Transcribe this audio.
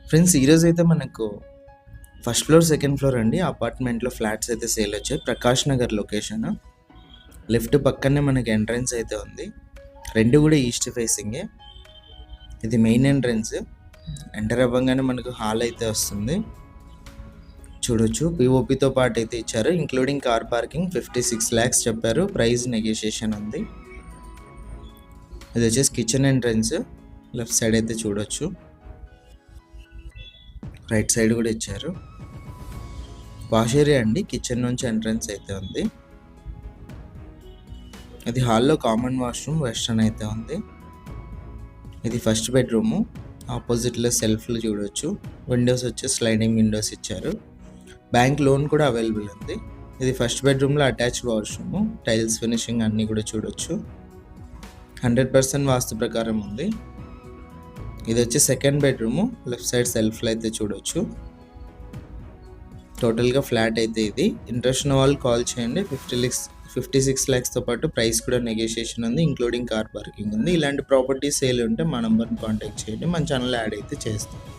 Friends ఈరోజు అయితే మనకు ఫస్ట్ ఫ్లోర్ సెకండ్ ఫ్లోర్ అండి అపార్ట్మెంట్లో ఫ్లాట్స్ అయితే సేల్ వచ్చాయి. ప్రకాష్ నగర్ లొకేషన్, లిఫ్ట్ పక్కనే మనకి ఎంట్రన్స్ అయితే ఉంది. రెండు కూడా ఈస్ట్ ఫేసింగే. ఇది మెయిన్ ఎంట్రన్స్. ఎంటర్ అవ్వగానే మనకు హాల్ అయితే వస్తుంది. చూడొచ్చు పిఓపితో పాటు అయితే ఇచ్చారు, ఇంక్లూడింగ్ కార్ పార్కింగ్. 56 lakhs చెప్పారు. ప్రైస్ నెగోషియేషన్ ఉంది. ఇది వచ్చేసి కిచెన్ ఎంట్రన్స్. లెఫ్ట్ సైడ్ అయితే చూడొచ్చు, రైట్ సైడ్ కూడా ఇచ్చారు. వాష్ ఏరియా అండి, కిచెన్ నుంచి ఎంట్రన్స్ అయితే ఉంది. ఇది హాల్లో కామన్ వాష్రూమ్, వెస్టర్న్ అయితే ఉంది. ఇది ఫస్ట్ బెడ్రూము. ఆపోజిట్లో సెల్ఫ్లు చూడొచ్చు. విండోస్ వచ్చి స్లైడింగ్ విండోస్ ఇచ్చారు. బ్యాంక్ లోన్ కూడా అవైలబుల్ ఉంది. ఇది ఫస్ట్ బెడ్రూమ్లో అటాచ్డ్ వాష్రూము. టైల్స్ ఫినిషింగ్ అన్నీ కూడా చూడొచ్చు. 100% వాస్తు ప్రకారం ఉంది. ఇది వచ్చి సెకండ్ బెడ్రూము. లెఫ్ట్ సైడ్ సెల్ఫ్లు అయితే చూడొచ్చు. టోటల్గా ఫ్లాట్ అయితే ఇది. ఇంట్రెస్ట్ ఉన్న వాళ్ళు కాల్ చేయండి. 56 lakhsతో పాటు ప్రైస్ కూడా నెగోషియేషన్ ఉంది, ఇంక్లూడింగ్ కార్ పార్కింగ్ ఉంది. ఇలాంటి ప్రాపర్టీ సేల్ ఉంటే మా నెంబర్ని కాంటాక్ట్ చేయండి. మన ఛానల్ యాడ్ అయితే చేస్తాం.